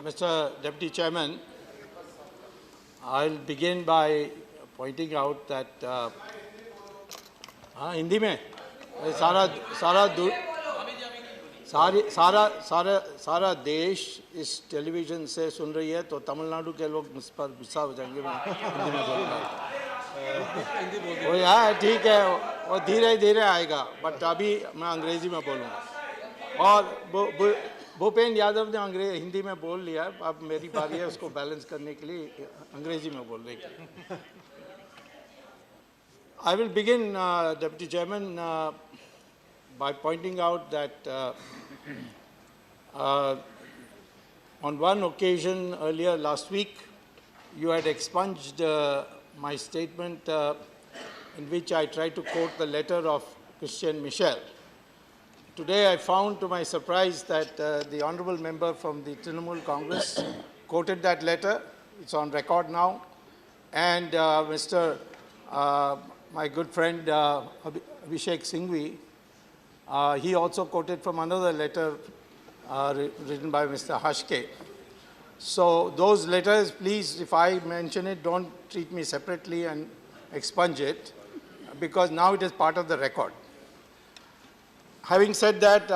Mr. Deputy Chairman, I'll begin by pointing out that Hindi में सारा देश इस टेलीविजन से सुन रही है, तो तमिलनाडु के लोग मुझ पर गुस्सा हो जाएंगे। मैं हिंदी में बोल रहा हूँ। वो यार ठीक है, वो धीरे धीरे आएगा, बट अभी मैं अंग्रेजी में बोलूँगा। और भूपेन यादव ने हिंदी में बोल लिया, अब मेरी बारी है उसको बैलेंस करने के लिए अंग्रेजी में बोलने की। I will begin, Deputy Chairman, by pointing out that on one occasion earlier last week, you had expunged my statement in which I tried to quote the letter of Christian Michel. Today I found to my surprise that the honorable member from the Trinamool Congress quoted that letter. It's on record now. And my good friend Abhishek Singhvi, he also quoted from another letter written by Mr. Hashke. So those letters, please, if I mention it, don't treat me separately and expunge it, because now it is part of the record. Having said that,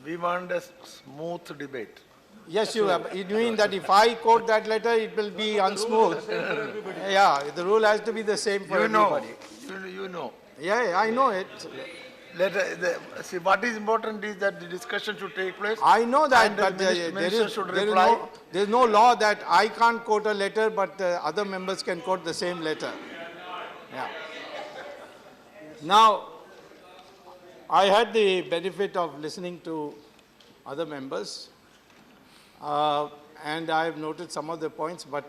we want a smooth debate. Yes, you have. It means that if I quote that letter, it will be unsmooth. Yeah, the rule has to be the same for everybody. You know. Yeah, I know it. See, what is important is that the discussion should take place. I know that, and but there is no law that I can't quote a letter, but other members can quote the same letter. Yeah. Now, I had the benefit of listening to other members, and I have noted some of the points, but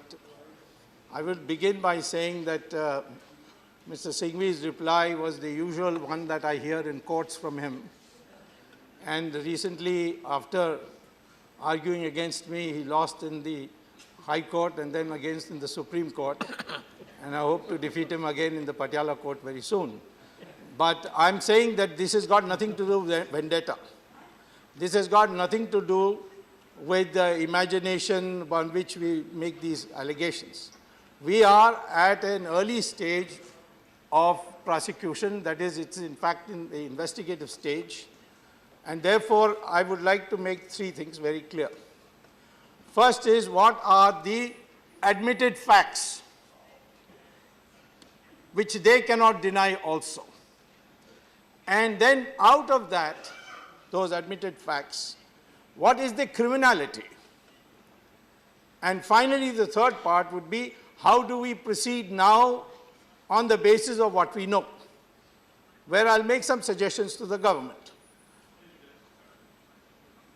I will begin by saying that Mr. Singhvi's reply was the usual one that I hear in courts from him. And recently, after arguing against me, he lost in the High Court and then against in the Supreme Court. And I hope to defeat him again in the Patiala Court very soon. But I'm saying that this has got nothing to do with vendetta. This has got nothing to do with the imagination on which we make these allegations. We are at an early stage of prosecution, that is, it's in fact in the investigative stage, and therefore I would like to make three things very clear. First is, what are the admitted facts, which they cannot deny also. And then out of that, those admitted facts, what is the criminality? And finally, the third part would be, how do we proceed now on the basis of what we know, where I'll make some suggestions to the government.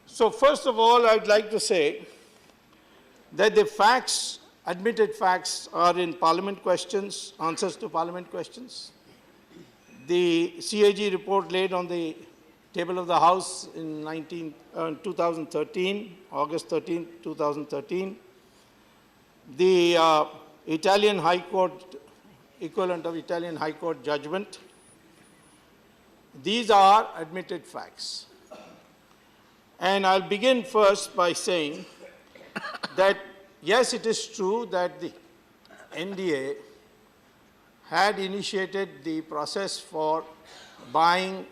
So first of all, I'd like to say that the facts, admitted facts, are in Parliament questions, answers to Parliament questions. The CAG report laid on the table of the House in 2013, August 13, 2013. The Italian High Court, equivalent of Italian High Court judgment. These are admitted facts. And I'll begin first by saying that, yes, it is true that the NDA had initiated the process for buying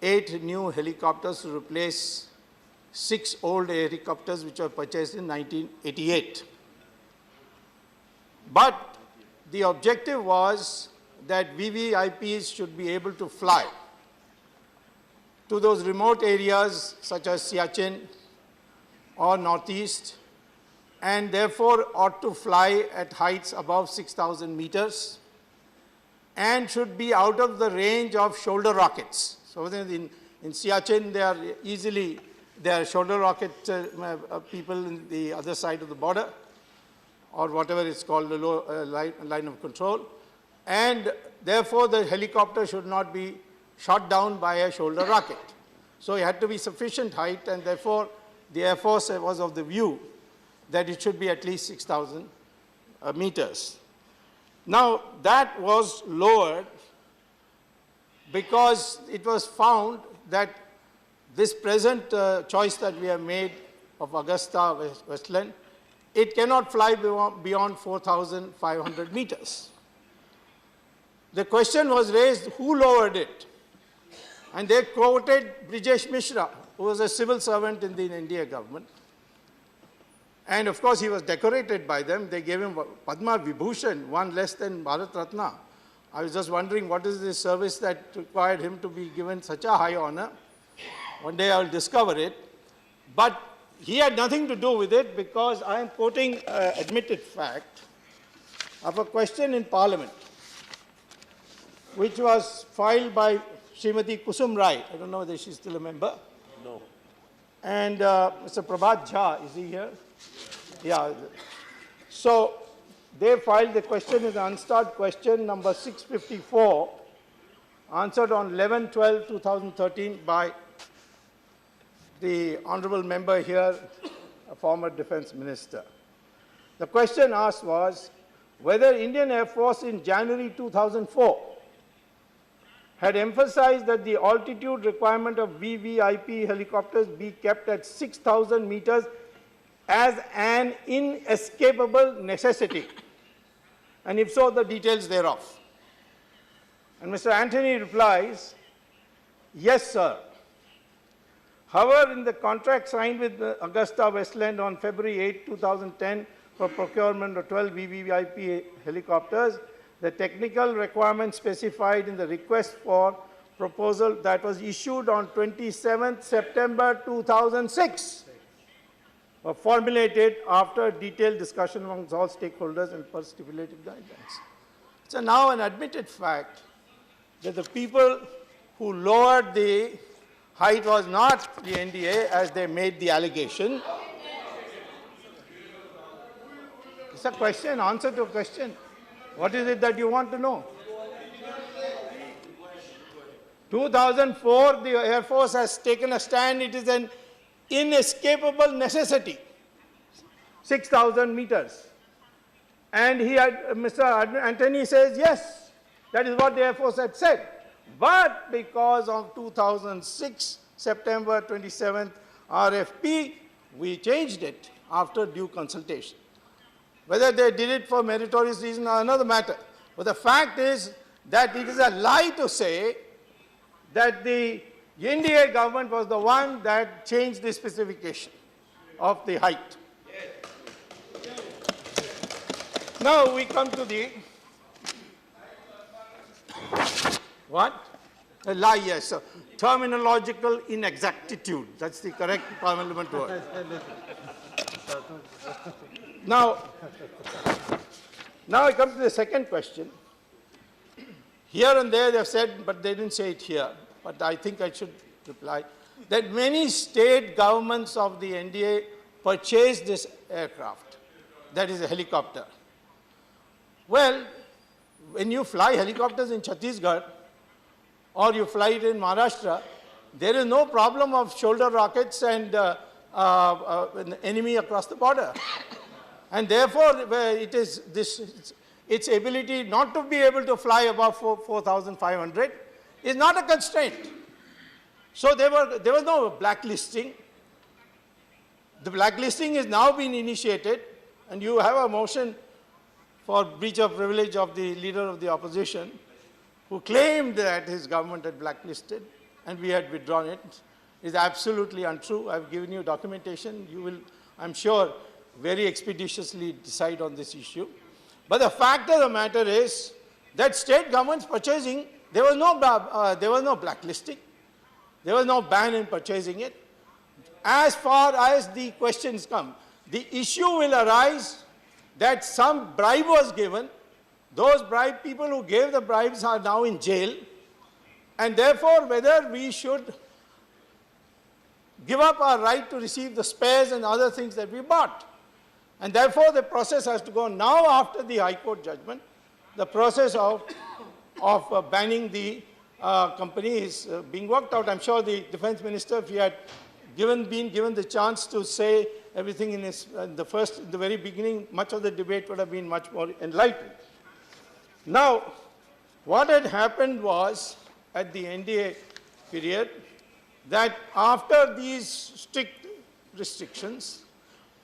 8 new helicopters to replace 6 old helicopters which were purchased in 1988. But the objective was that VVIPs should be able to fly to those remote areas such as Siachen or Northeast, and therefore ought to fly at heights above 6,000 meters and should be out of the range of shoulder rockets. So in Siachen, there are shoulder rocket people in the other side of the border, or whatever it's called, the low, line of control. And therefore, the helicopter should not be shot down by a shoulder rocket. So it had to be sufficient height, and therefore, the Air Force was of the view that it should be at least 6,000 meters. Now, that was lowered because it was found that this present choice that we have made of AgustaWestland, it cannot fly beyond 4,500 meters. The question was raised, who lowered it? And they quoted Brijesh Mishra, who was a civil servant in the NDA government. And of course, he was decorated by them. They gave him Padma Vibhushan, one less than Bharat Ratna. I was just wondering what is this service that required him to be given such a high honor. One day I will discover it. But he had nothing to do with it because I am quoting admitted fact of a question in Parliament, which was filed by Srimati Kusum Rai. I don't know whether she's still a member. No. And Mr. Prabhat Jha, is he here? Yeah. So they filed the question as an unstarred question number 654, answered on 11/12/2013 by the honorable member here, a former defense minister. The question asked was whether Indian Air Force in January 2004 had emphasized that the altitude requirement of VVIP helicopters be kept at 6,000 meters as an inescapable necessity, and if so, the details thereof. And Mr. Anthony replies, yes, sir. However, in the contract signed with AgustaWestland on February 8, 2010 for procurement of 12 VVIP helicopters, the technical requirements specified in the request for proposal that was issued on 27th September 2006 were formulated after detailed discussion amongst all stakeholders and per stipulated guidelines. So now an admitted fact that the people who lowered the height was not the NDA as they made the allegation. It's a question, answer to a question. What is it that you want to know? 2004, the Air Force has taken a stand. It is an inescapable necessity. 6,000 meters. And he had, Mr. Anthony says, yes, that is what the Air Force had said. But because of 2006, September 27th RFP, we changed it after due consultation. Whether they did it for meritorious reason or another matter. But the fact is that it is a lie to say that the NDA government was the one that changed the specification of the height. Now we come to the what? A lie, yes. So, terminological inexactitude. That's the correct parliament word. Now I come to the second question. Here and there they have said, but they didn't say it here, but I think I should reply, that many state governments of the NDA purchased this aircraft, that is a helicopter. Well, when you fly helicopters in Chhattisgarh or you fly it in Maharashtra, there is no problem of shoulder rockets and an enemy across the border. And therefore, it is its ability not to be able to fly above 4,500 is not a constraint. So there was no blacklisting. The blacklisting is now being initiated, and you have a motion for breach of privilege of the leader of the opposition, who claimed that his government had blacklisted and we had withdrawn it. Is absolutely untrue. I've given you documentation. You will, I'm sure, very expeditiously decide on this issue. But the fact of the matter is that state governments purchasing, there was no blacklisting. There was no ban in purchasing it. As far as the questions come, the issue will arise that some bribe was given. Those people who gave the bribes are now in jail. And therefore, whether we should give up our right to receive the spares and other things that we bought. And therefore, the process has to go now after the High Court judgment. The process of banning the company is being worked out. I'm sure the defense minister, if he had been given the chance to say everything in the very beginning, much of the debate would have been much more enlightened. Now, what had happened was, at the NDA period, that after these strict restrictions,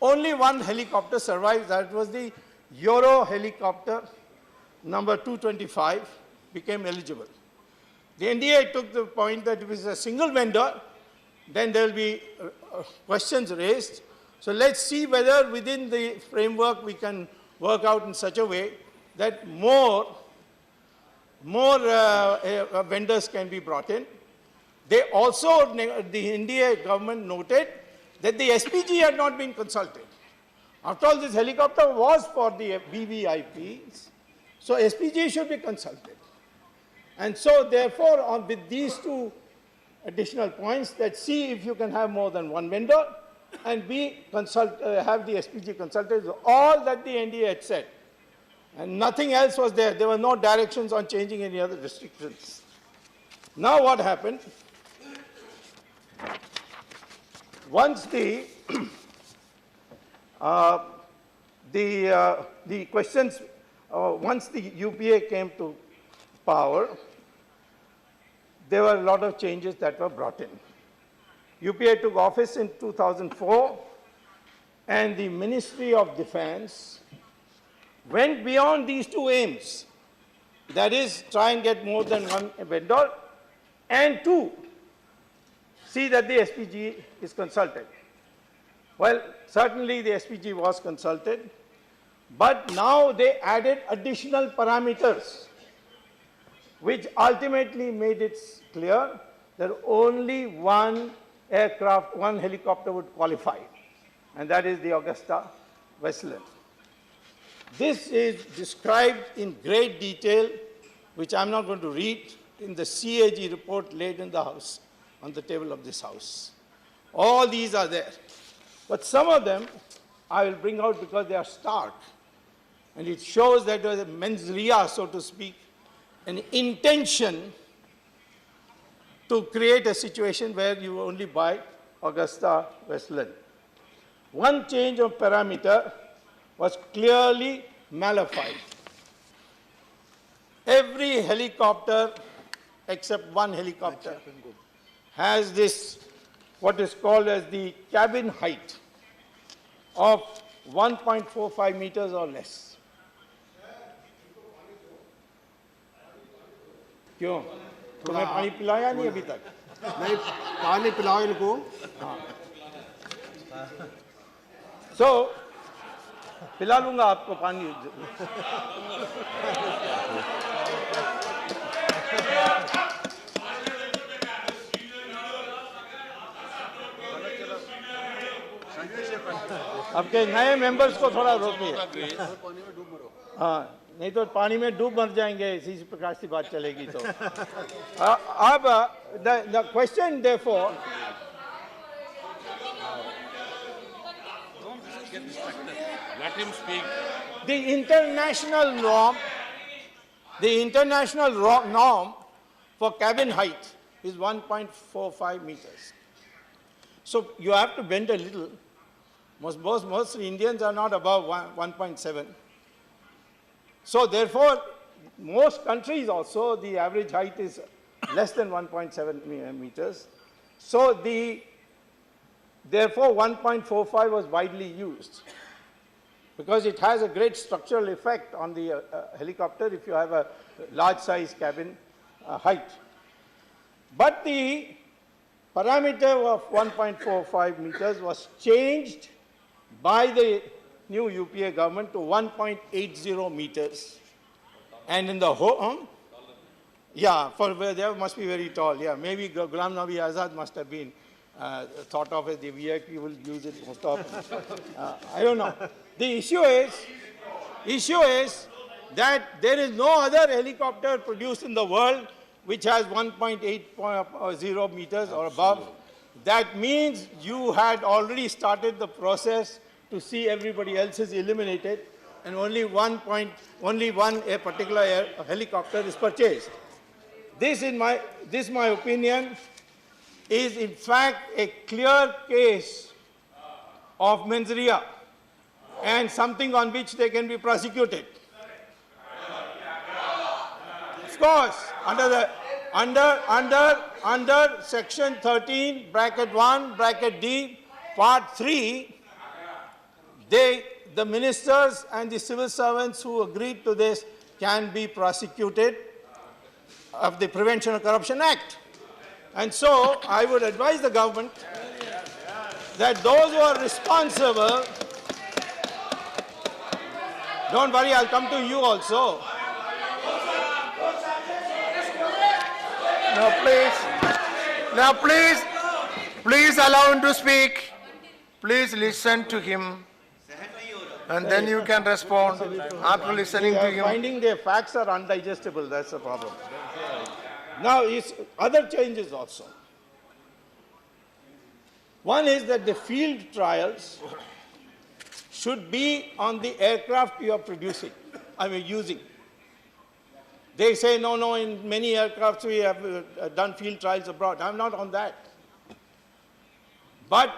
only one helicopter survived. That was the Euro helicopter number 225 became eligible. The NDA took the point that if it's a single vendor, then there will be questions raised. So let's see whether within the framework we can work out in such a way that more vendors can be brought in. They also, the India government noted that the SPG had not been consulted. After all, this helicopter was for the VVIPs, so SPG should be consulted. And so, therefore, with these two additional points, let's see if you can have more than one vendor, and B, have the SPG consulted. All that the NDA had said, and nothing else was there. There were no directions on changing any other restrictions. Now what happened? Once the questions, once the UPA came to power, there were a lot of changes that were brought in. UPA took office in 2004, and the Ministry of Defense went beyond these two aims. That is, try and get more than one vendor, and two, see that the SPG is consulted. Well, certainly the SPG was consulted, but now they added additional parameters, which ultimately made it clear that only one aircraft, one helicopter would qualify, and that is the AgustaWestland. This is described in great detail, which I'm not going to read, in the CAG report laid in the House, on the table of this House. All these are there. But some of them I will bring out because they are stark. And it shows that there was a mens rea, so to speak, an intention to create a situation where you only buy AgustaWestland. One change of parameter was clearly malified. Every helicopter, except one helicopter, has this, what is called as the cabin height of 1.45 meters or less. क्यों? तुम्हें पानी पिलाया नहीं अभी तक? नहीं, पानी पिलाओ इनको। So, पिला लूंगा आपको पानी। आपके नए मेंबर्स को थोड़ा रोकिए। हाँ, नहीं तो पानी में डूब मर जाएंगे, इसी प्रकार से बात चलेगी तो। अब the question therefore, let him speak. the international norm for cabin height is 1.45 meters. So you have to bend a little. Most Indians are not above 1.7. So therefore, most countries also, the average height is less than 1.7 meters. So therefore 1.45 was widely used because it has a great structural effect on the helicopter if you have a large size cabin height. But the parameter of 1.45 meters was changed by the new UPA government to 1.80 meters. And in the whole, yeah, for they must be very tall. Yeah, maybe Ghulam Nabi Azad must have been thought of as the VIP, will use it most often. I don't know. The issue is that there is no other helicopter produced in the world which has 1.80 meters or above. That means you had already started the process to see everybody else is eliminated, and only one particular helicopter is purchased. This, my opinion, is in fact a clear case of mens rea and something on which they can be prosecuted. Of course, under section 13, bracket 1, bracket D, part 3, the ministers and the civil servants who agreed to this can be prosecuted of the Prevention of Corruption Act. And so I would advise the government that those who are responsible, don't worry, I'll come to you also. Now please allow him to speak. Please listen to him. And then you can respond after listening to him. Finding their facts are undigestible, that's the problem. Now, other changes also. One is that the field trials should be on the aircraft you are using. They say, no, in many aircrafts we have done field trials abroad. I'm not on that. But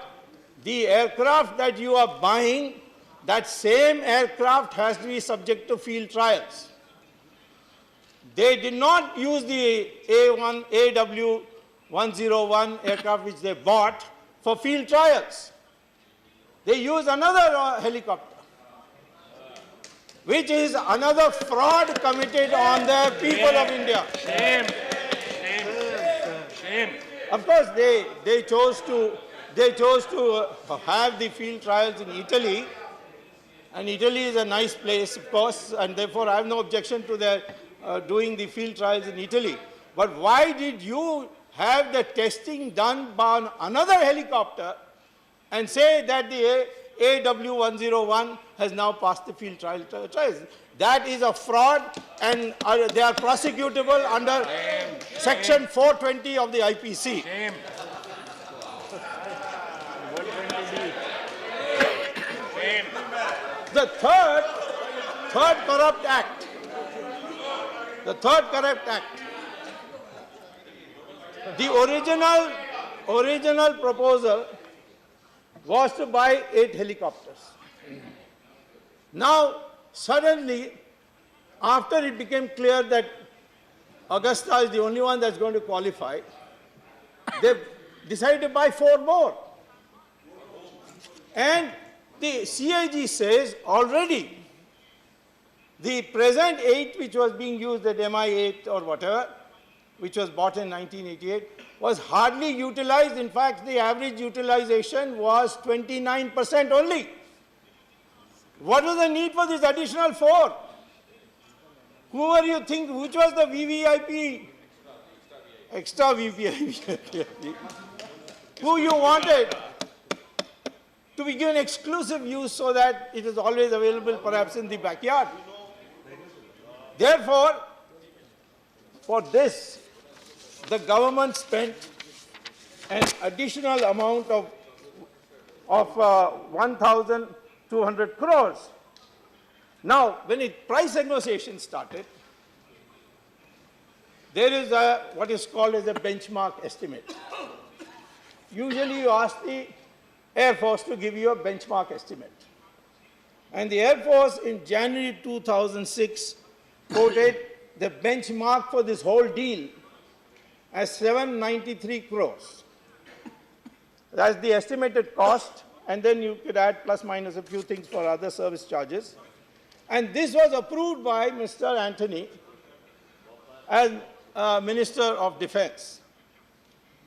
the aircraft that you are buying, that same aircraft has to be subject to field trials. They did not use the AW101 aircraft which they bought for field trials. They used another helicopter, which is another fraud committed on the people of India. Shame. Of course, they chose to have the field trials in Italy, and Italy is a nice place, of course, and therefore I have no objection to their doing the field trials in Italy. But why did you have the testing done by another helicopter and say that the AW101 has now passed the field trials? That is a fraud, and they are prosecutable under section 420 of the IPC. Shame. The third corrupt act. The third corrupt act. The original proposal was to buy 8 helicopters. Now, suddenly, after it became clear that Augusta is the only one that's going to qualify, they decided to buy 4 more. And the CIG says already the present 8 which was being used at MI8 or whatever, which was bought in 1988, was hardly utilized. In fact, the average utilization was 29% only. What was the need for this additional 4? Whoever you think, which was the VVIP? Extra VVIP. Who you wanted to be given exclusive use so that it is always available perhaps in the backyard. Therefore, for this, the government spent an additional amount of 1,200 crores. Now, when price negotiation started, there is what is called as a benchmark estimate. Usually you ask the Air Force to give you a benchmark estimate. And the Air Force in January 2006 quoted the benchmark for this whole deal as 793 crores. That's the estimated cost, and then you could add plus minus a few things for other service charges. And this was approved by Mr. Antony as Minister of Defense.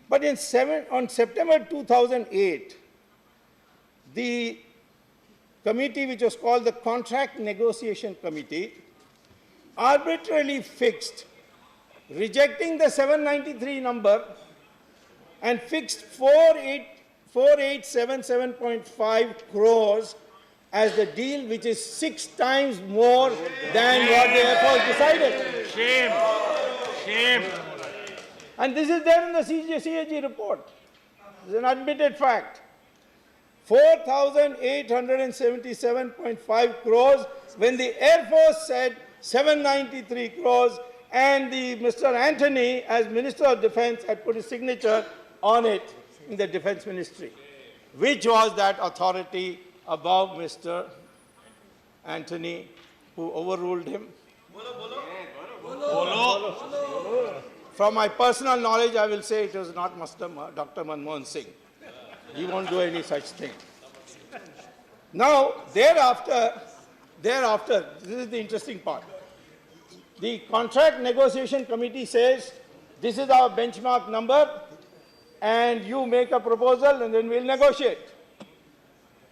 But on September 2008, the committee, which was called the Contract Negotiation Committee, arbitrarily fixed, rejecting the 793 number, and fixed 4877.5 crores as the deal, which is 6 times more than what the Air Force decided. Shame. Shame. And this is there in the CAG report. It's an admitted fact. 4,877.5 crores when the Air Force said 793 crores, and Mr. Antony, as Minister of Defense, had put his signature on it in the Defense Ministry. which was that authority above Mr. Anthony who overruled him? From my personal knowledge, I will say it was not Dr. Manmohan Singh. He won't do any such thing. Now, thereafter, this is the interesting part. The contract negotiation committee says, this is our benchmark number, and you make a proposal, and then we'll negotiate.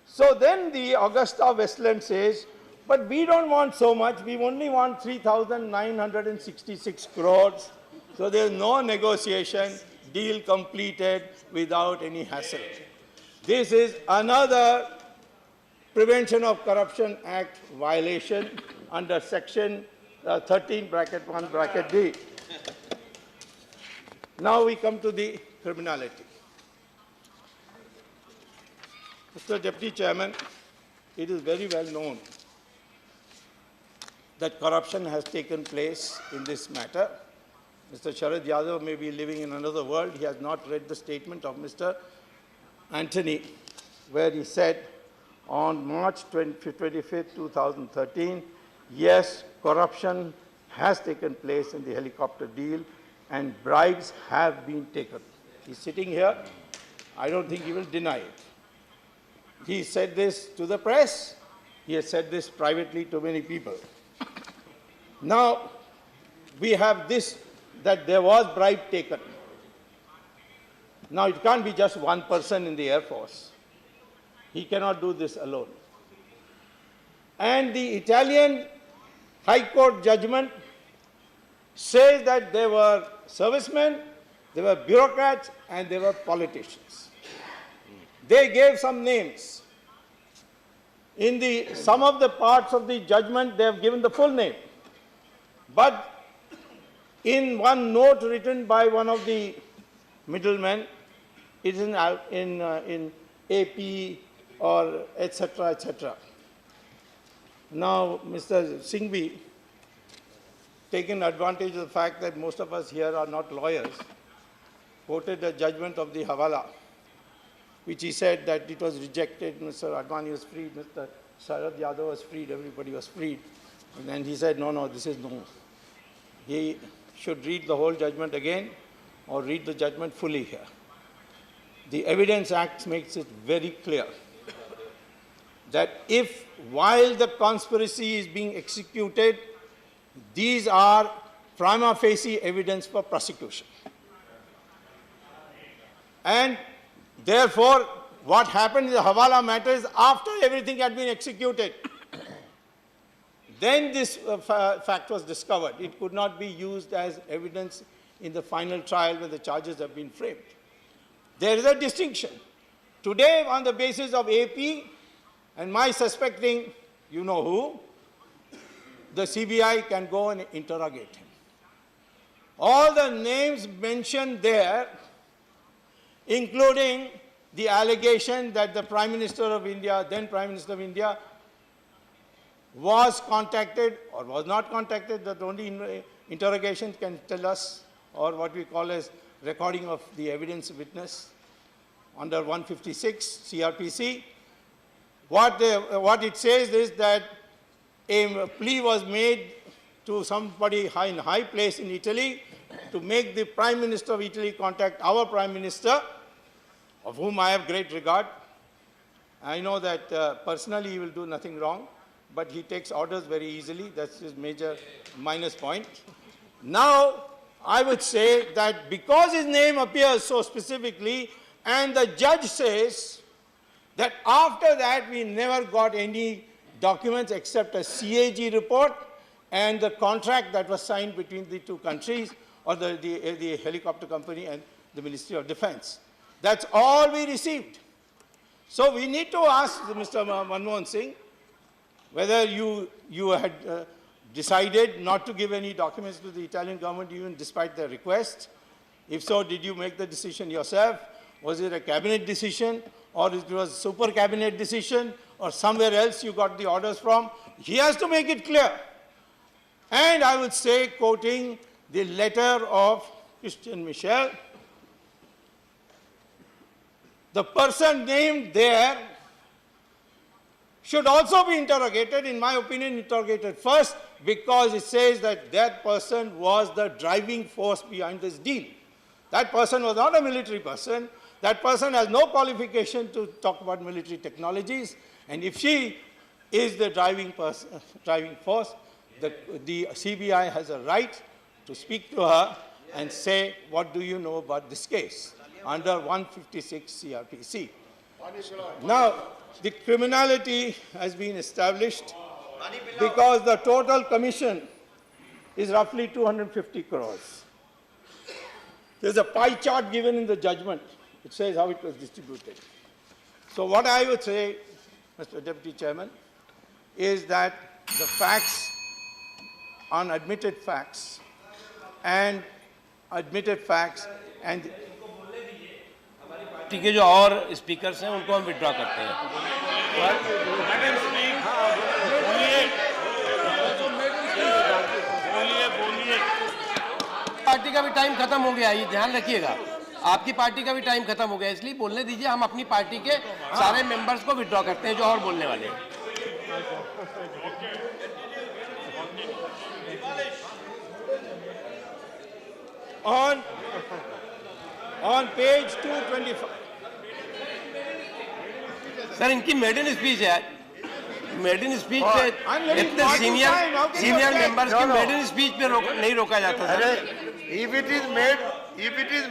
So then the AgustaWestland says, but we don't want so much, we only want 3,966 crores. So there's no negotiation, deal completed without any hassle. This is another Prevention of Corruption Act violation under section 13(1)(d). Now we come to the criminality. Mr. Deputy Chairman, it is very well known that corruption has taken place in this matter. Mr. Sharad Yadav may be living in another world. He has not read the statement of Mr. Anthony, where he said on March 25th, 2013, yes, corruption has taken place in the helicopter deal and bribes have been taken. He's sitting here. I don't think he will deny it. He said this to the press. He has said this privately to many people. Now, we have this, that there was bribe taken. Now, it can't be just one person in the Air Force. He cannot do this alone. And the Italian High Court judgment says that there were servicemen, there were bureaucrats, and there were politicians. They gave some names. In some of the parts of the judgment, they have given the full name. But in one note written by one of the middlemen, it is in AP or etc., etc. Now, Mr. Singhvi, taking advantage of the fact that most of us here are not lawyers, quoted the judgment of the Hawala, which he said that it was rejected, Mr. Advani was freed, Mr. Sharad Yadav was freed, everybody was freed. And then he said, no, this is no. He should read the whole judgment again or read the judgment fully here. The Evidence Act makes it very clear that if, while the conspiracy is being executed, these are prima facie evidence for prosecution. And therefore, what happened in the Hawala matter is after everything had been executed, then this fact was discovered. It could not be used as evidence in the final trial where the charges have been framed. There is a distinction. Today, on the basis of AP and my suspecting, you know who, the CBI can go and interrogate him. All the names mentioned there, including the allegation that the Prime Minister of India, then Prime Minister of India, was contacted or was not contacted, that only interrogation can tell us, or what we call as recording of the evidence witness under 156 CRPC. What it says is that a plea was made to somebody in high place in Italy to make the Prime Minister of Italy contact our Prime Minister, of whom I have great regard. I know that personally he will do nothing wrong, but he takes orders very easily. That's his major minus point. Now, I would say that because his name appears so specifically, and the judge says that after that we never got any documents except a CAG report and the contract that was signed between the two countries, or the helicopter company and the Ministry of Defense. That's all we received. So we need to ask Mr. Manmohan Singh whether you had decided not to give any documents to the Italian government even despite their request. If so, did you make the decision yourself? Was it a cabinet decision, or it was a super cabinet decision, or somewhere else you got the orders from? He has to make it clear. And I would say, quoting the letter of Christian Michel, the person named there should also be interrogated, in my opinion, interrogated first, because it says that that person was the driving force behind this deal. That person was not a military person. That person has no qualification to talk about military technologies. And if she is the driving force, the CBI has a right to speak to her and say, what do you know about this case under 156 CRPC? Now, the criminality has been established because the total commission is roughly 250 crores. There's a pie chart given in the judgment. It says how it was distributed. So what I would say, Mr. Deputy Chairman, is that the facts, unadmitted facts, and admitted facts, and ठीक है, जो और speakers हैं उनको हम withdraw करते हैं। Party का भी टाइम खत्म हो गया, ये ध्यान रखिएगा। आपकी पार्टी का भी टाइम खत्म हो गया, इसलिए बोलने दीजिए। हम अपनी पार्टी के सारे मेंबर्स को विड्रॉ करते हैं जो और बोलने वाले हैं। On page 225. सर, इनकी मेडन स्पीच है। मेडन स्पीच पे इतने सीनियर मेंबर्स की मेडन स्पीच पे नहीं रोका जाता sir. If it is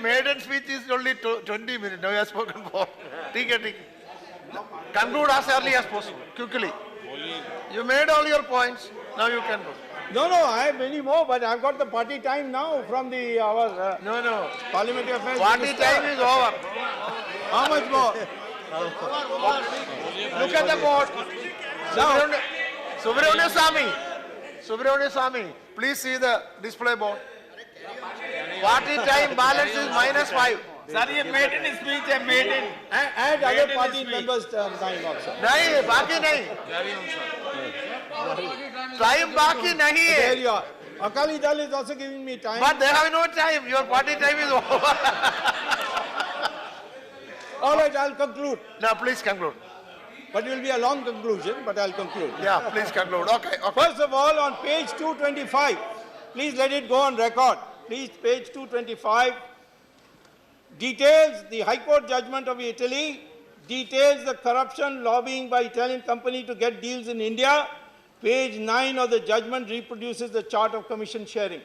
made and speech is only 20 minutes. Now you have spoken for. ठीक है। Conclude as early as possible, quickly. You made all your points. Now you can go. No, I have many more, but I've got the party time now from our No. Parliamentary Affairs Party Minister. time is over. How much more? Look at the board. Subramanian Swamy, please see the display board. Party time balance is -5. Sir ये maiden speech है, maiden And other party members' time also. नहीं, बाकी नहीं। Time बाकी नहीं है। There you are. Akali Dal is also giving me time. But they have no time. Your party time is over. All right, I'll conclude. Now, please conclude. But it will be a long conclusion, but I'll conclude. Yeah, please conclude. Okay. First of all, on page 225, please let it go on record. Please, page 225 details the High Court judgment of Italy, details the corruption lobbying by Italian company to get deals in India. Page 9 of the judgment reproduces the chart of commission sharing.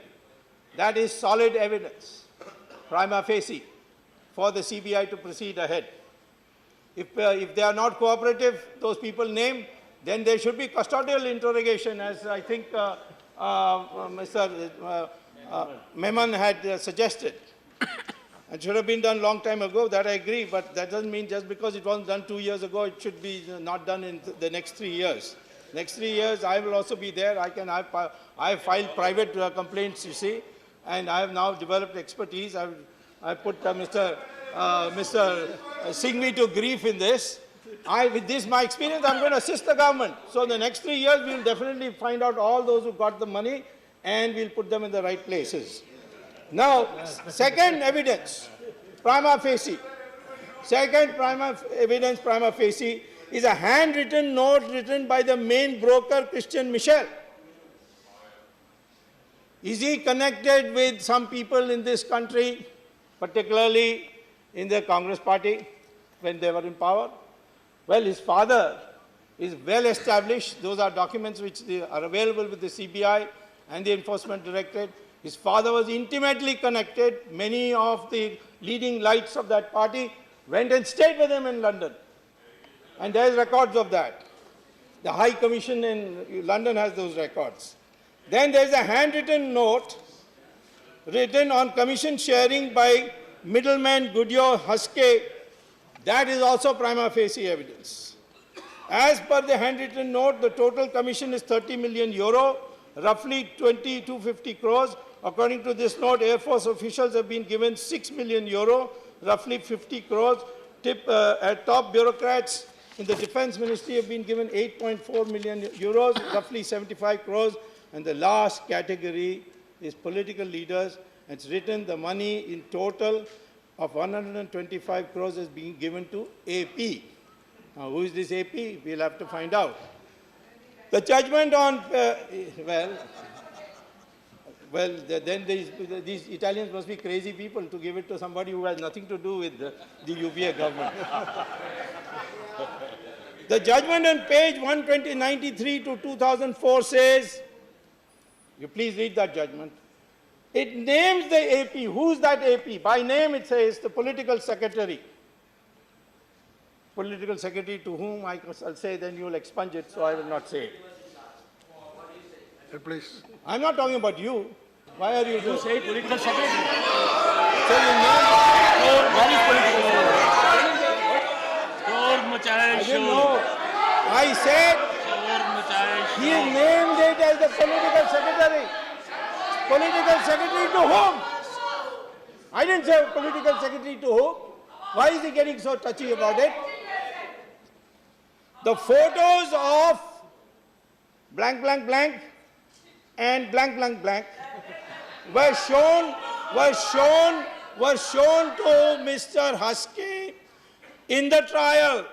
That is solid evidence, prima facie, for the CBI to proceed ahead. If they are not cooperative, those people named, then there should be custodial interrogation, as I think Mr. Memon had suggested. It should have been done long time ago, that I agree, but that doesn't mean just because it wasn't done 2 years ago, it should be not done in the next 3 years. Next 3 years, I will also be there. I have filed private complaints, you see, and I have now developed expertise. I put Mr. Singhvi to grief in this. With this, my experience, I'm going to assist the government. So in the next 3 years, we will definitely find out all those who got the money, and we'll put them in the right places. Now, second evidence, prima facie. Second evidence, prima facie, is a handwritten note written by the main broker, Christian Michel. Is he connected with some people in this country, particularly in the Congress party when they were in power? Well, his father is well established. Those are documents which are available with the CBI and the Enforcement Directorate. His father was intimately connected. Many of the leading lights of that party went and stayed with him in London. And there is records of that. The High Commission in London has those records. Then there is a handwritten note written on commission sharing by middleman Goodyear Huskey. That is also prima facie evidence. As per the handwritten note, the total commission is 30 million euro, roughly 250 crores. According to this note, Air Force officials have been given 6 million euro, roughly 50 crores. Top bureaucrats in the Defense Ministry have been given 8.4 million euros, roughly 75 crores. And the last category is political leaders. It's written the money in total of 125 crores is being given to AP. Now, who is this AP? We'll have to find out. The judgment on, then these Italians must be crazy people to give it to somebody who has nothing to do with the UPA government. The judgment on page 193 to 2004 says, you please read that judgment. It names the AP. Who's that AP? By name it says the political secretary. Political secretary to whom I'll say, then you will expunge it, so I will not say it. Please. I'm not talking about you. Why are you saying political secretary? What is political secretary? I didn't know. I said he named it as the political secretary. Political secretary to whom? I didn't say political secretary to whom. Why is he getting so touchy about it? The photos of blank, blank, blank and blank, blank, blank were shown to Mr. Husky in the trial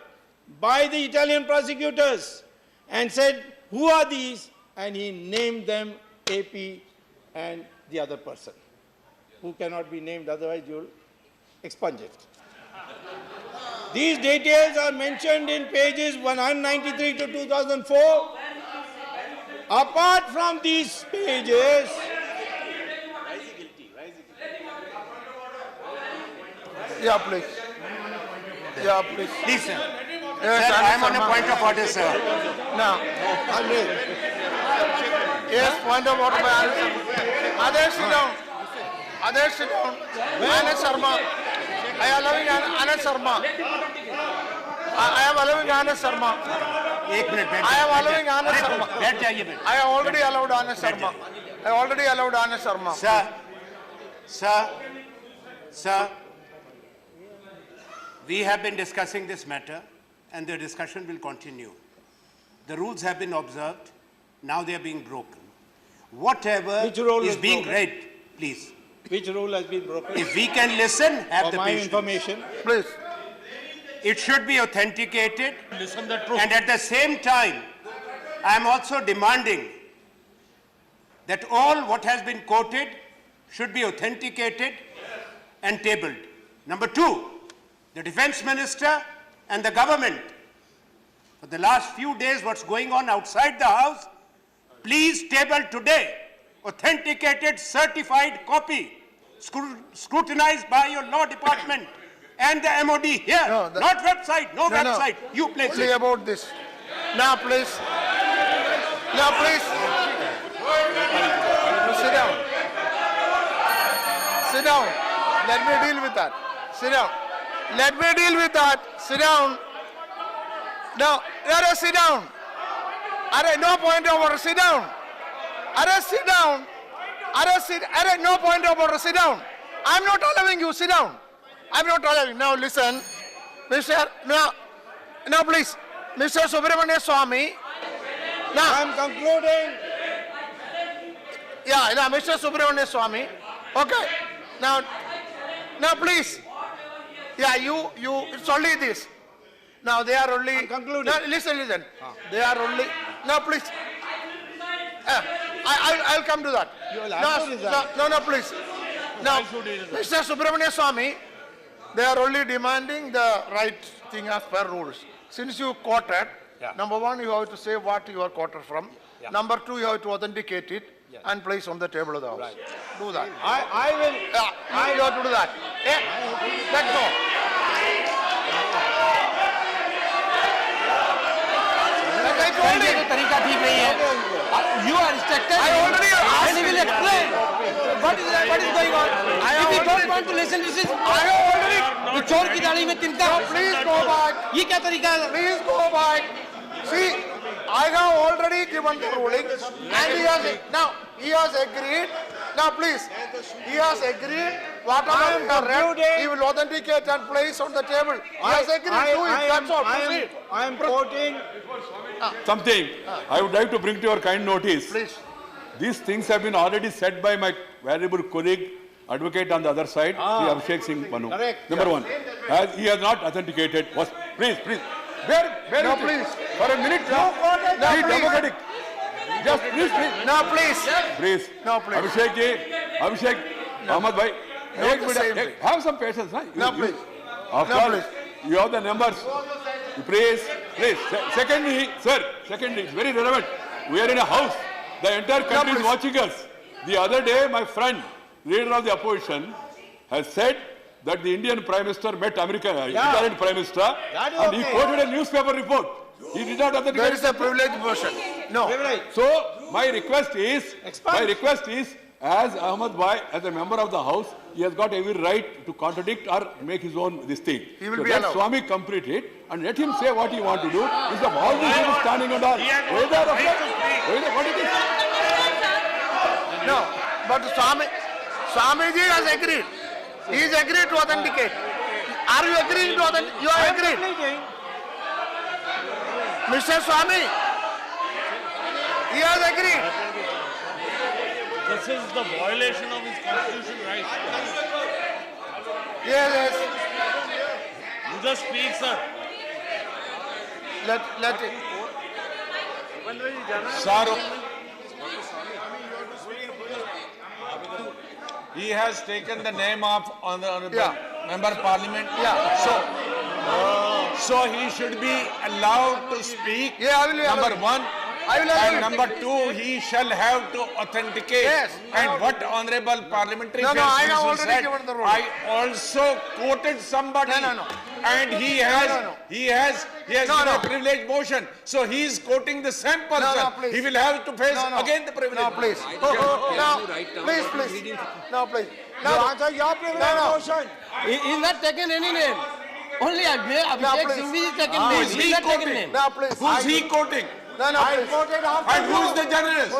by the Italian prosecutors and said, who are these? And he named them AP and the other person, who cannot be named, otherwise you'll expunge it. These details are mentioned in pages 193 to 2004. Apart from these pages, Yeah, please. Yeah, please. Please, sir. Yes, Sir, I am on a Sharma. point of order, sir. Now. Yes, point of order by Anand. Others sit down. Others sit down. Anand Sharma. I am allowing Anand Sharma. I am allowing Anand Sharma. एक minute बैठ I am allowing Anand Sharma. बैठ जाइए बैठ I have already allowed Anand Sharma. I already allowed Anand Sharma. Sir, we have been discussing this matter and the discussion will continue. The rules have been observed, now they are being broken. Whatever Which rule is is being broken? read, please. which rule has been broken? If we can listen, have For the my patience. information. Please. It should be authenticated. And at the same time, I am also demanding that all what has been quoted should be authenticated and tabled. Number two, the defense minister and the government, for the last few days what's going on outside the house, please table today authenticated certified copy scrutinized by your law department and the MOD here, No, not website, no website, you place Only it. about this. Now, please. Now, please. Sit down. Sit down. Let me deal with that. Sit down. Let me deal with that. Sit down. Now, sit down. No point of order. Sit down. Sit down. No point of order. Sit down. I'm not allowing you. Sit down. I'm not allowing. Now listen, Mr. Now please, Mr. Subramanian Swamy. Now I'm concluding. Yeah, now Mr. Subramanian Swamy. Okay. Now please. Yeah, you. It's only this. Now they are only. I'm concluding. Now, listen. They are only. Now please. I'll come to that. You will have to resign. No, please. Now, Mr. Subramanian Swamy, they are only demanding the right thing as per rules. Since you quoted, number one, you have to say what you are quoted from. Number two, you have to authenticate it and place on the table of the house. Right. Do that. I will. You have to do that. Let's go. I told ये you. तो तरीका ठीक नहीं है. You are instructed. I already asked And he will explain what is going on. If you don't want to listen, this is. I have already. तो चोर की दाढ़ी में तिनका. Please go back. ये क्या तरीका है? Please go back. See, I have already given the ruling and he has agreed. Now please, he has agreed whatever you have read, he will authenticate and place on the table. He has agreed to it, that's all. Proceed. I am quoting. Something I would like to bring to your kind notice. Please. These things have been already said by my valuable colleague, advocate on the other side, Sri Abhishek Singh Manu. Correct. Number one, as he has not authenticated. Please. Bear No, with me. please. For a minute, no. No, Be please. democratic. Just please. No, please. Please. No, please. Abhishek, Ahmad bhai. Not the same thing. Have some patience. Huh? No, please. Of No, course, you have the numbers. Please. Secondly, it's very relevant. We are in a house. The entire country is watching us. The other day, my friend, leader of the opposition, has said that the Indian Prime Minister met Italian Prime Minister, and he quoted a newspaper report. He did not authenticate. There is a privileged person. No. So my request is, as Ahmad Bhai, as a member of the House, he has got every right to contradict or make his own this thing. He will so be let allowed. Swamy complete it and let him say what he wants to do. Instead of all these people standing and all. What is this? No. But Swamiji has agreed. He is agreed to authenticate. Are you agreeing to authenticate? You are agreed. Mr. Swamy, he has agreed. This is the violation of his constitutional rights. Yes. You just speak, sir. Let it. He has taken the name of honorable Yeah. member of parliament. Yeah. So he should be allowed to speak. Yeah, I will allow Number it. one. I will allow And it. number two, he shall have to authenticate. Yes. And what honorable parliamentary No, I have Minister already said, given the ruling. I also quoted somebody. No. And he has No. given No. a privileged motion. So he is quoting the same person. No, please. He will have to face No. again the privilege. No, please. No, please. No, please. No, answer your privilege motion. He's not taken any name. Only Abhishek please. Singh is taken Who name. is he He's not taken quoting? name. No, please. Who's he quoting? No, I please. quoted after And who is you. the journalist?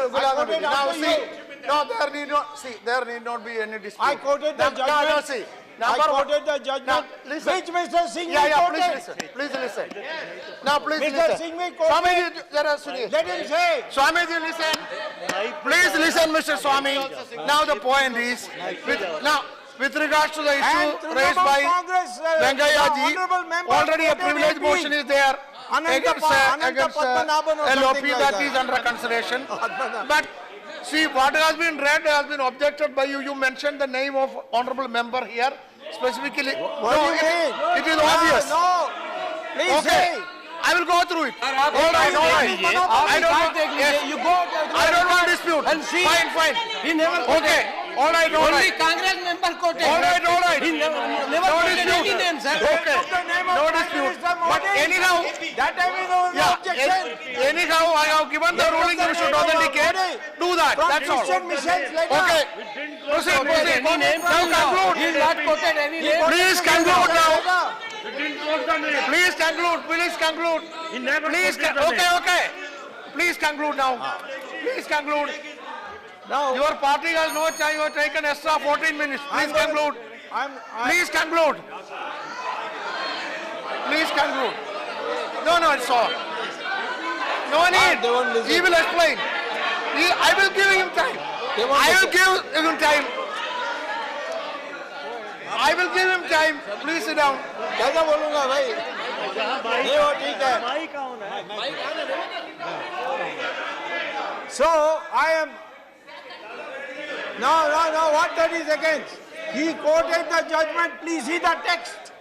Now see, there need not be any dispute. I quoted the judgment. No, see. I quoted the judgment. Now, listen. Which Mr. Singh quoted. Please listen. Now, please Mr. listen. Singh quoted. Swamiji, there are Sunil. Let him say. Swamiji, listen. Please listen, Mr. Swamy. Now the point is, with regards to the issue raised by Venkaiah ji, already a privileged motion is there against LOP that is under consideration. But see, what has been read has been objected by you. You mentioned the name of honorable member here specifically. What do you mean? It is obvious. No. Please Okay. say. I will go through it. All right. I don't want dispute. And see, Fine. he never quoted. Okay. All right. Only Congress member quoted. All right. He never No quoted any dispute. name, sir. Okay. The name of No Prime dispute. Minister But Modi. anyhow, That time is no objection. anyhow, I have given the ruling. You should authenticate. Do that. From That's all. Christian missions later. Okay. Proceed. Any name. Now conclude. He has not quoted any name. Please conclude now. He didn't quote the name. Please conclude. He never Please. quoted the name. Okay. Please conclude now. Please conclude. Now, Your party has no time. You have taken extra 14 minutes. Please conclude. Please conclude. Please conclude. No, it's all. No need. He will explain. I will give him time. I will give him time. Please sit down. कैसा बोलूंगा भाई? ये वो ठीक है. So I am. No. What that is against? He quoted the judgment. Please see the text.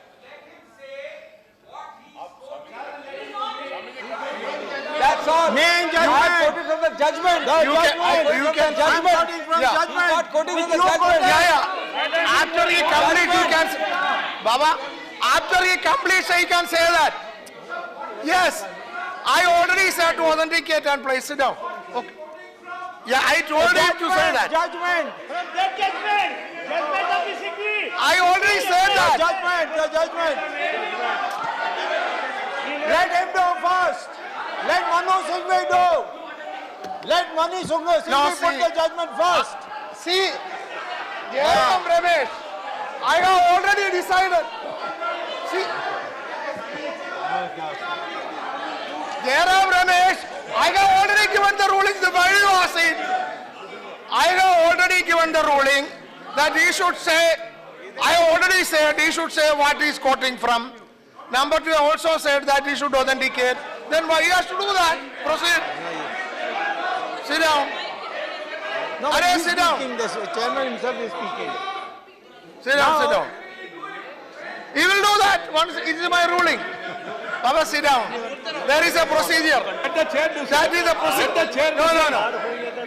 That's all. Main judgment. I quoted from the judgment. You can I'm quoting from judgment. not quoting Which from the you judgment. quoted. After he completes, you can say, Baba, after he completes, he can say that. Yes, I already said to authenticate and place. Sit down. Okay. Yeah, I told him to say that. Judgment. I already said that. The judgment. Let him do first. Let Manu Singhvi do. Let Manu Singhvi Now put see. the judgment first. See, Jairam Ramesh, I have already decided. See, Jairam Ramesh, I have already given the ruling. The body was in. I have already given the ruling. that he should say, I already said he should say what he is quoting from. Number two, I also said that he should authenticate. Then why he has to do that? Proceed. Sit down. No, Arey, he's sit down. speaking. The chairman himself is speaking. Sit down, sit down. He will do that once it is my ruling. Baba, sit down. There is a procedure. Let the chair decide. That is a procedure. Let the chair No, decide. no, no.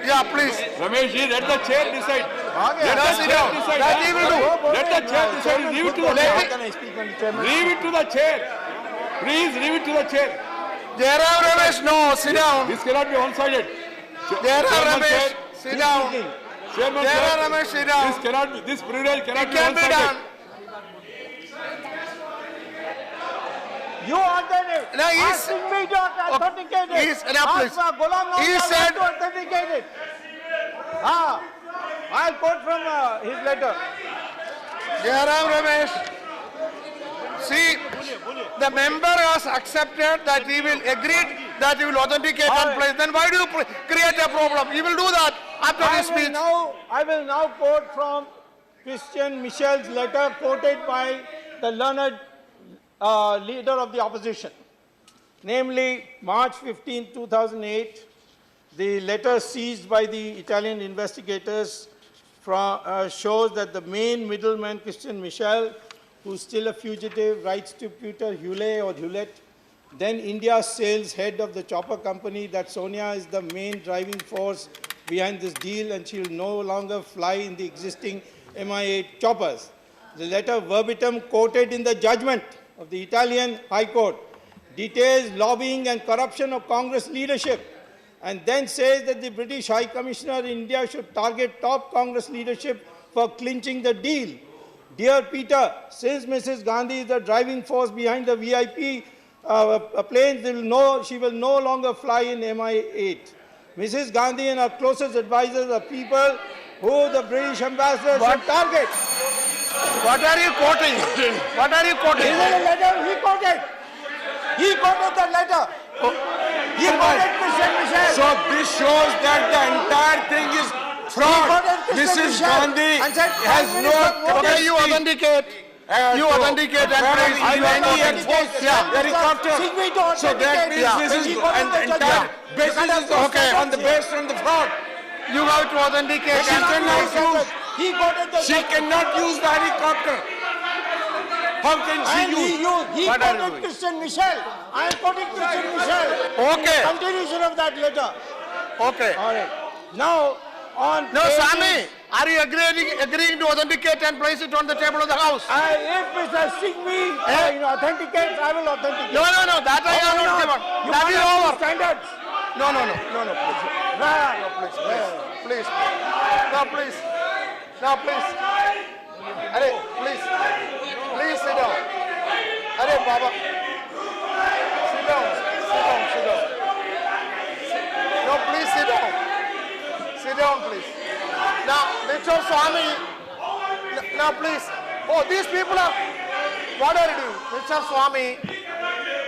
Yeah, please. Ramesh ji, let the chair decide. Let No, the sit chair down. decide. That he will do. Let the chair decide. Leave it to the chair. Can I speak on the chairman? Leave it to the chair. Please leave it to the chair. Jairam Ramesh, no, sit down. This cannot be one-sided. Jairam Chairman Ramesh, said- sit down. Chairman Jairam said, Ramesh, sit down. this cannot be, this privilege cannot It be can be one-sided. done. You ordered it. No, he's- Asking me to authenticate it. He's- now, please. Ask Ghulam Nabi He Azad said- to authenticate it. I'll quote from his letter. Jairam Ramesh, see, the member has accepted that he will agree that he will authenticate and place. Then why do you create a problem? He will do that after his speech. I will now quote from Christian Michel's letter quoted by the learned leader of the opposition. Namely, March 15, 2008, the letter seized by the Italian investigators shows that the main middleman, Christian Michel, who's still a fugitive, writes to Peter Hewlett, then India's sales head of the chopper company, that Sonia is the main driving force behind this deal and she will no longer fly in the existing Mi-8 choppers. The letter verbatim quoted in the judgment of the Italian High Court details lobbying and corruption of Congress leadership and then says that the British High Commissioner in India should target top Congress leadership for clinching the deal. Dear Peter, since Mrs. Gandhi is the driving force behind the VIP planes, she will no longer fly in Mi-8. Mrs. Gandhi and her closest advisors are people who the British ambassador should target. What are you quoting? What are you quoting? This is a letter he quoted. He quoted the letter. He quoted Christian Michel. So this shows that the entire thing is fraud. Mrs. Gandhi has no Okay, you authenticate. You authenticate and praise. helicopter. So that means this is an entire business is on the base on the fraud. You have to authenticate and praise. She cannot use the helicopter. How can she use? He quoted Christian Michel. I am quoting Christian Michel. Okay. Continuation of that letter. Okay. All right. Now, on No, Swamy, are you agreeing to authenticate and place it on the table of the house? if Mr. Singhvi authenticates, I will authenticate. No, that I have not given. You That is must have over. standards. No, please. No, please. Arey, please. Please sit down. Arey, Baba. Sit down. No, please sit down. Sit down, please. Now, Mr. Swamy. Now, please. Oh, these people are. What are you doing? Mr. Swamy.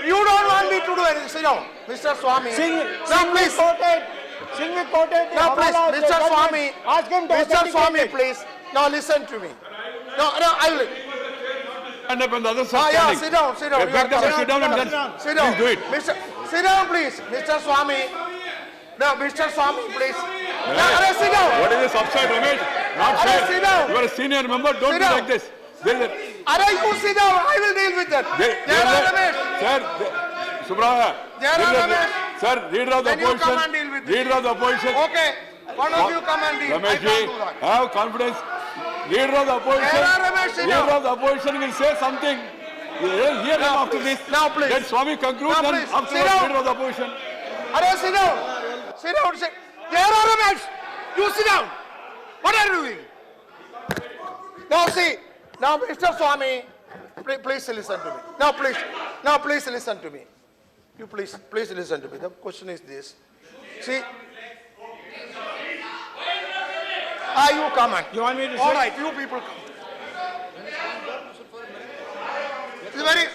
You don't want me to do anything. Sit down. Mr. Swamy. Singhvi quoted. Now, please, Mr. Swamy. Ask him to Mr. Swamy, authenticate it. please. Now, listen to me. No, I will. And up on the other side Yeah, standing. sit down. Back up, sit down and then Sit down. please do it. Sit down, please. Mr. Swamy. No, Mr. Swamy, please. No, sit down. What is this upside, Ramesh? Not Arey, fair. sit down. You are a senior member, don't Sit be down. like this. There is a, You sit down. I will deal with that. Jairam Ramesh. Sir, Subramanian. Jairam Ramesh. Sir, leader of the Then you come and deal opposition. with it. Leader of the opposition. Okay. One of you come and deal. I Ramesh can't ji, do that. have confidence. Leader of the opposition. Jairam Ramesh, sit Leader down. of the opposition will say something. Hear him Now, after please. this. Now, please. Let Swamy conclude, Now, then please. Sit afterwards down. leader of the opposition. Arey, sit down. Jairam Ramesh, you sit down. What are you doing? Now see, now Mr. Swamy, please listen to me. Now please listen to me. You please listen to me. The question is this. See, you come on. You want me to All say? right, you people come. It's very.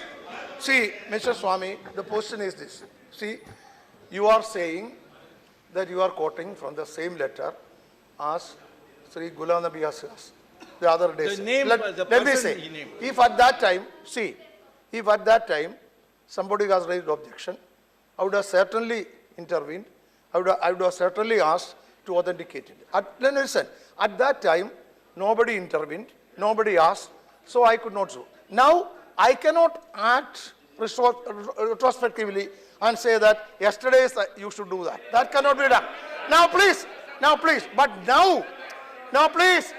See, Mr. Swamy, the question is this. See, you are saying that you are quoting from the same letter as Sri Ghulam Nabi Azad the other day. The name, let the me person say, he named. if at that time, if at that time somebody has raised objection, I would have certainly intervened. I would have certainly asked to authenticate it. Then listen, at that time, nobody intervened, nobody asked, so I could not do. Now, I cannot act retrospectively and say that yesterday you should do that. That cannot be done. Now, please, but now, please,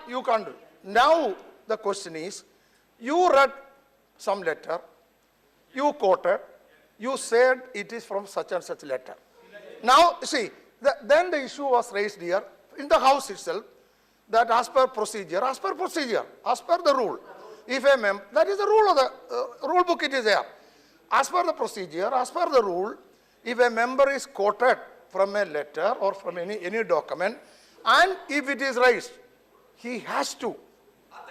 you can't do. Now, the question is, you read some letter, you quoted, you said it is from such and such letter. Now, see, then the issue was raised here in the House itself that as per procedure, as per the rule, if a member, that is the rule of the rule book, it is there. As per the procedure, as per the rule, if a member is quoted from a letter or from any document, and if it is raised, he has to,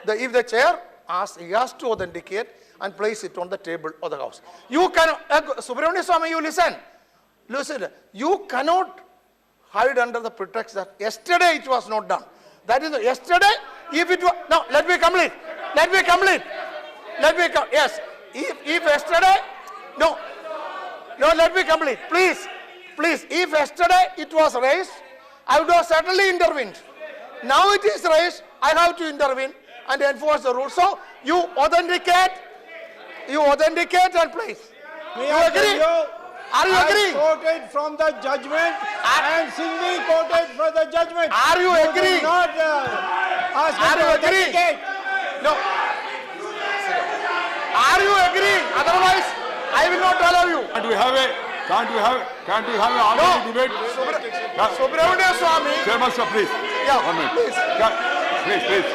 if the chair asks, he has to authenticate and place it on the table of the House. You cannot, Subramanian Swamy, you listen, you cannot hide under the pretext that yesterday it was not done. That is, yesterday, if it was, no, let me complete, yes, if yesterday, no, let me complete, please, if yesterday it was raised, I would have certainly intervened. Now it is raised, I have to intervene and enforce the rule. So, you authenticate and place. May You I agree? tell you, Are you agreeing? I quoted from the judgment and Singhvi quoted from the judgment. Are you agreeing? Do not ask Are me you to agreeing? authenticate. No. Are you agreeing? Otherwise, I will not allow you. Can't we have an orderly debate? Subramanian Swamy. Chairman, sir, please. Yeah, 1 minute. please. Please.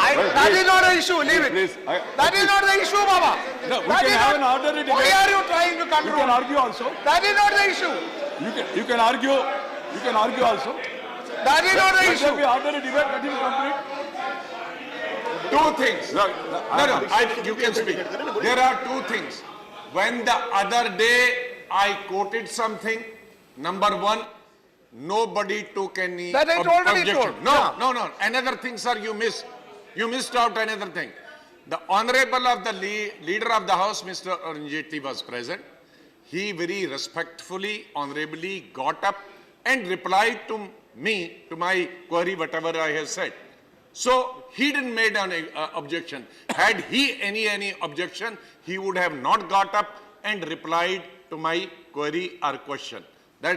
That is not an issue. Leave it. Please. That is not the issue, Baba. No, we That can is have not- an orderly debate. Why are you trying to You control? can argue also. That is not the issue. You can argue also. That is not the Let there issue. be orderly debate. Let him complete. Two things. No, you can speak. There are two things. When the other day I quoted something, number one, nobody took any That I already objection. told. No. Another thing, sir, you missed. You missed out another thing. The Honorable of the Leader of the House, Mr. Arun Jaitley, was present. He very respectfully, honorably got up and replied to me, to my query, whatever I have said. So he didn't make an objection. Had he any objection, he would have not got up and replied to my query or question.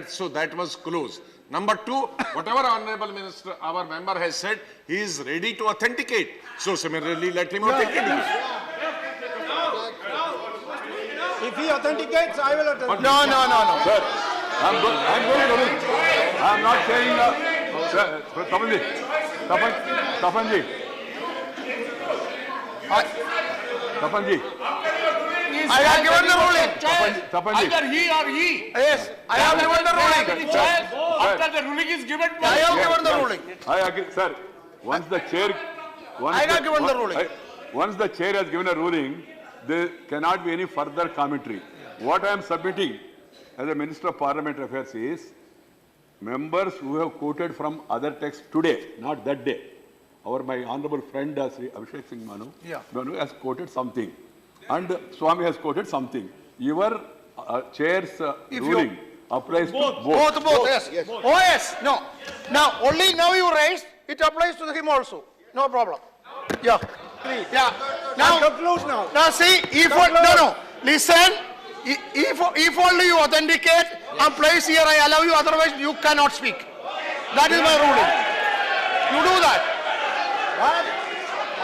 So that was closed. Number two, whatever Honorable Minister, our member has said, he is ready to authenticate. So similarly, let him authenticate. If he authenticates, I will authenticate. No. Sir, I'm going to. I'm not saying. Sir, Tapanji. I have given the ruling. Tapanji. Either he or he. Yes, I have given the ruling. After the ruling is given, I have given the ruling. I agree, sir. Once the chair. I have given the ruling. Once the chair has given a ruling, there cannot be any further commentary. What I am submitting as a Minister of Parliamentary Affairs is members who have quoted from other texts today, not that day. My honorable friend Sri Abhishek Singh Manu has quoted something, and Swamy has quoted something. Your chair's ruling applies to both. Both, yes. Oh, yes. No. Now, only now you raised, it applies to him also. No problem. Yeah. Now, Conclude now. Now, see, listen. If only you authenticate and place here, I allow you, otherwise you cannot speak. That is my ruling. You do that.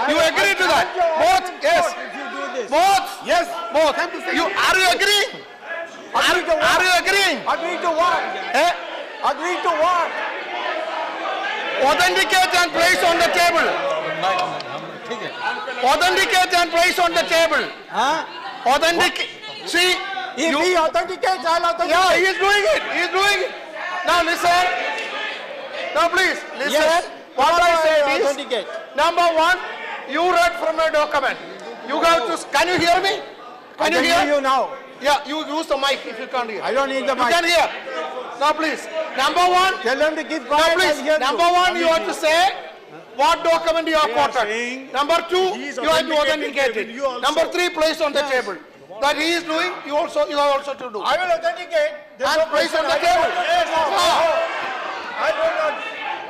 You agree to that? Both, yes. If you do this. Both. Yes. Both. Are you agreeing? Are you agreeing? Agree to what? Agree to what? Authenticate and place on the table. Authenticate and place on the table. Authenticate. See. If he authenticates, I'll authenticate. Yeah, he is doing it. He is doing it. Now listen. Now please listen. Yes. What I said is, authenticate. number one, you read from a document. You have to. Can you hear me? I can hear you now. Yeah, you use the mic if you can't hear. I don't need the You mic. can hear. Now please. Number one. Tell them to keep Now quiet. please. I'll hear Number one, you have to say. what document you have They are quoted. saying Number two, he is you have to authenticating authenticate it. it. You also. Number three, place on the table. That he is doing, you have also to do. I will authenticate. There's And no place question. on the I will table. not. Yes, no. Ah. I will not.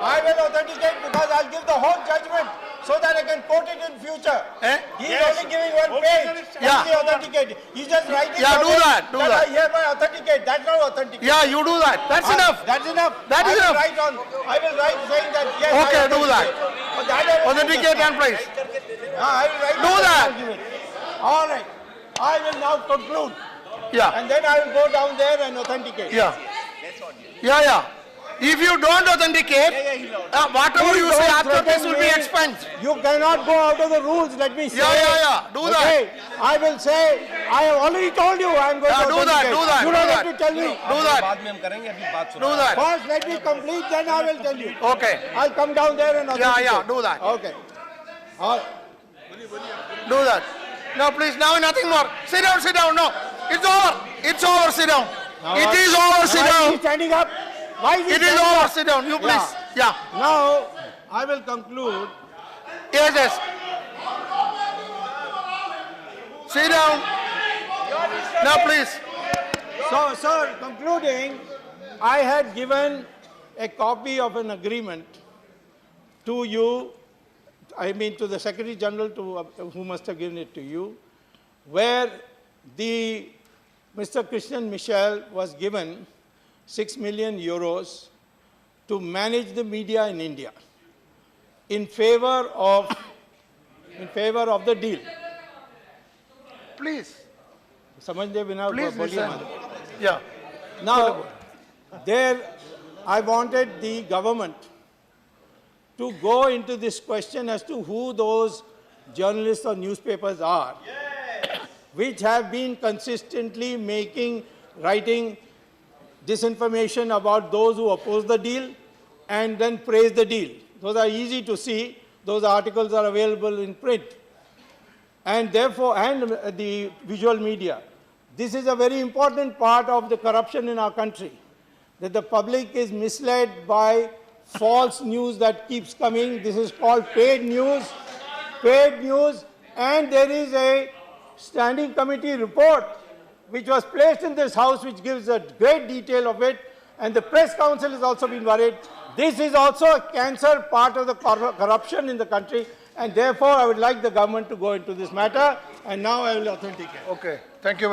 I will authenticate because I'll give the whole judgment so that I can quote it in future. Eh? He is only giving one page. Yeah. He authenticate. He's just writing. Yeah, down do it that, do that. I hereby authenticate. That's not authenticate. Yeah, you do that. That's enough. That's enough. That is enough. I will write saying that yes. Okay, I do that. authenticate. That I will Authenticate and place. I will write Do that. I'll give it. All right. I will now conclude. Yeah. And then I will go down there and authenticate. Yeah. Yeah. If you don't authenticate, whatever you say after this will be expensed. You cannot go out of the rules. Let me say. Yeah. Do that. Okay. I will say, I have already told you I am going Yeah, to do that, authenticate. do that, You do don't that. have to tell me. Do that. Do that. First, let me complete, then I will tell you. Okay. I'll come down there and authenticate. Yeah, do that. Okay. Do that. No, please, now nothing more. Sit down. No. It's over, sit down. It is over, sit Why is he down. standing up? Why is he It is standing over, up? sit down. You please. Yeah. Now, I will conclude. Yes. Sit down. Now, please. So, sir, concluding, I had given a copy of an agreement to you, I mean to the Secretary General who must have given it to you, where Mr. Christian Michel was given 6 million euros to manage the media in India in favor of the deal. Please. समझने बिना Please बोलिए listen. मत. Yeah. Now, there I wanted the government to go into this question as to who those journalists or newspapers are, which have been consistently writing disinformation about those who oppose the deal and then praise the deal. Those are easy to see. Those articles are available in print. And therefore, the visual media. This is a very important part of the corruption in our country, that the public is misled by false news that keeps coming. This is called paid news, and there is a standing committee report which was placed in this house which gives a great detail of it, and the press council has also been worried. This is also a cancer part of the corruption in the country, and therefore I would like the government to go into this matter, and now I will authenticate. Okay. Thank you.